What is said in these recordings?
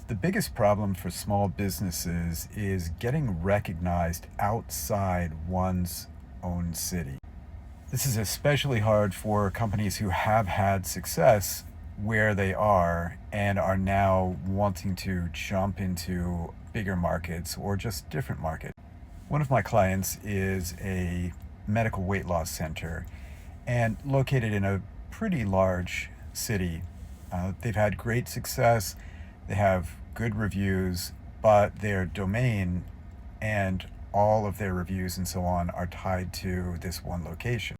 The biggest problem for small businesses is getting recognized outside one's own city. This is especially hard for companies who have had success where they are and are now wanting to jump into bigger markets or just different markets. One of my clients is a medical weight loss center and located in a pretty large city. They've had great success, they have good reviews, but their domain and all of their reviews and so on are tied to this one location.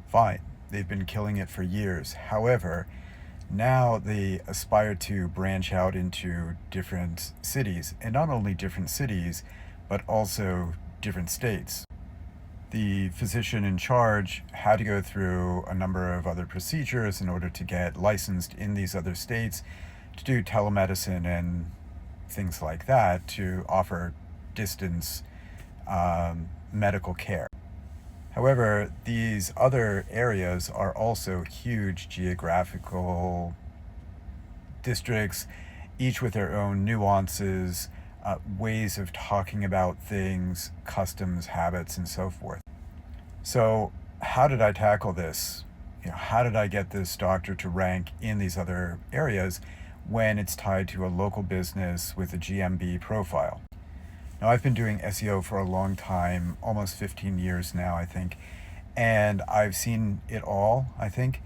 Fine, they've been killing it for years. However, now they aspire to branch out into different cities, and not only different cities, but also different states. The physician in charge had to go through a number of other procedures in order to get licensed in these other states to do telemedicine and things like that to offer distance medical care. However, these other areas are also huge geographical districts, each with their own nuances, ways of talking about things, customs, habits, and so forth. So, how did I tackle this? How did I get this doctor to rank in these other areas when it's tied to a local business with a GMB profile? Now, I've been doing SEO for a long time, almost 15 years now, I think, and I've seen it all, I think.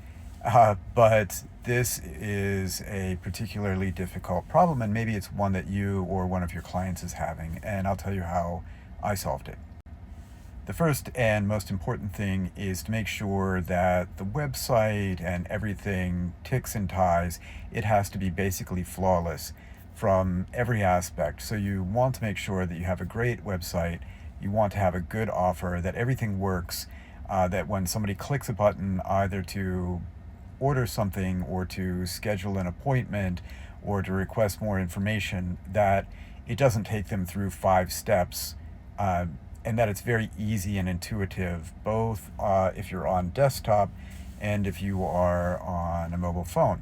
But this is a particularly difficult problem, and maybe it's one that you or one of your clients is having, and I'll tell you how I solved it. The first and most important thing is to make sure that the website and everything ticks and ties. It has to be basically flawless from every aspect. So you want to make sure that you have a great website, you want to have a good offer, that everything works, that when somebody clicks a button either to order something or to schedule an appointment or to request more information, that it doesn't take them through 5 steps, and that it's very easy and intuitive, both if you're on desktop and if you are on a mobile phone.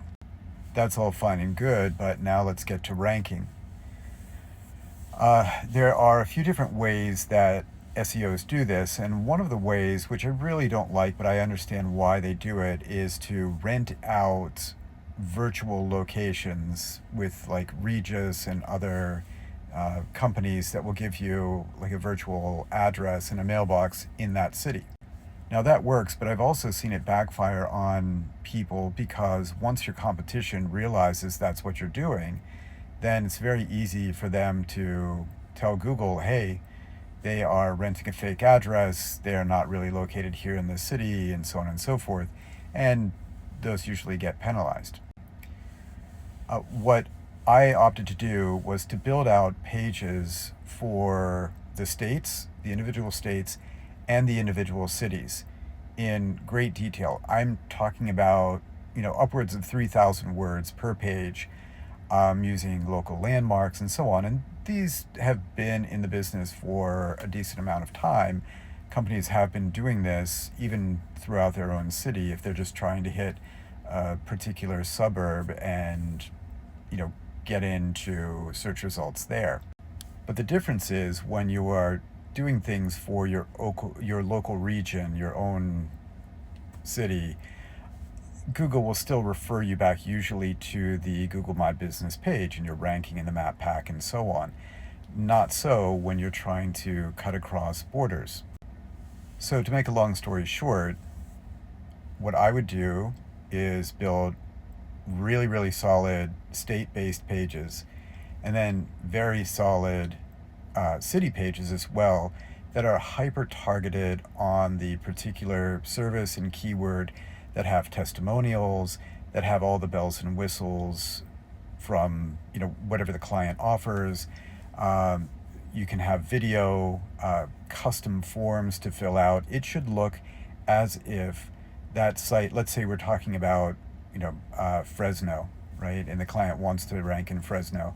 That's all fine and good, but now let's get to ranking. There are a few different ways that SEOs do this, and one of the ways, which I really don't like, but I understand why they do it, is to rent out virtual locations with like Regis and other companies that will give you like a virtual address and a mailbox in that city. Now that works, but I've also seen it backfire on people because once your competition realizes that's what you're doing, then it's very easy for them to tell Google, hey, they are renting a fake address, they are not really located here in the city, and so on and so forth, and those usually get penalized. What I opted to do was to build out pages for the states, the individual states, and the individual cities in great detail. I'm talking about, upwards of 3,000 words per page, using local landmarks and so on. And these have been in the business for a decent amount of time. Companies have been doing this even throughout their own city if they're just trying to hit a particular suburb and, get into search results there. But the difference is when you are doing things for your local region, your own city, Google will still refer you back usually to the Google My Business page and your ranking in the map pack and so on. Not so when you're trying to cut across borders. So to make a long story short, what I would do is build really, really solid state-based pages and then very solid city pages as well that are hyper-targeted on the particular service and keyword, that have testimonials, that have all the bells and whistles from whatever the client offers. You can have video, custom forms to fill out. It should look as if that site, let's say we're talking about Fresno, right? And the client wants to rank in Fresno.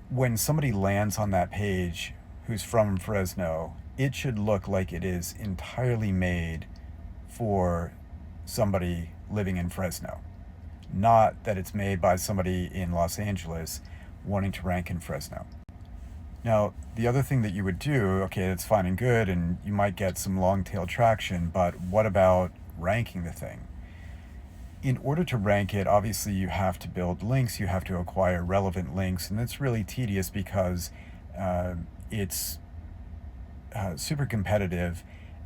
When somebody lands on that page who's from Fresno, it should look like it is entirely made for somebody living in Fresno. not that it's made by somebody in Los Angeles wanting to rank in Fresno. Now, the other thing that you would do, okay, that's fine and good, and you might get some long tail traction, but what about ranking the thing? In order to rank it, obviously you have to build links, you have to acquire relevant links, and it's really tedious because it's super competitive,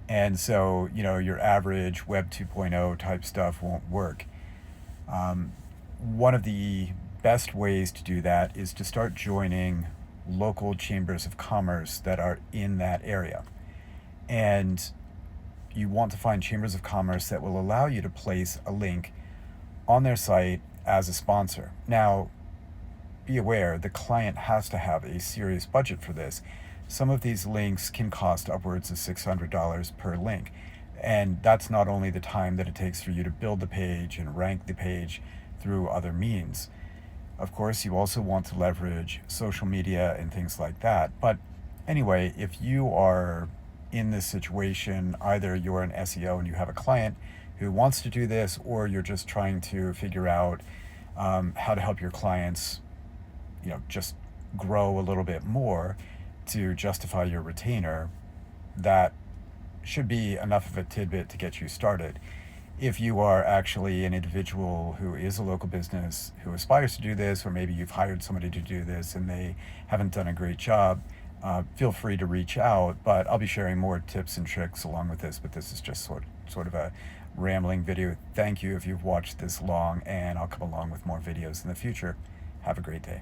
and so your average Web 2.0 type stuff won't work. One of the best ways to do that is to start joining local chambers of commerce that are in that area. And you want to find chambers of commerce that will allow you to place a link on their site as a sponsor. Now, be aware, the client has to have a serious budget for this. Some of these links can cost upwards of $600 per link. And that's not only the time that it takes for you to build the page and rank the page through other means. Of course, you also want to leverage social media and things like that. But anyway, if you are in this situation, either you're an SEO and you have a client who wants to do this, or you're just trying to figure out how to help your clients, just grow a little bit more to justify your retainer, that should be enough of a tidbit to get you started. If you are actually an individual who is a local business who aspires to do this, or maybe you've hired somebody to do this and they haven't done a great job, feel free to reach out. But I'll be sharing more tips and tricks along with this, but this is just sort of a rambling video. Thank you if you've watched this long, and I'll come along with more videos in the future. Have a great day.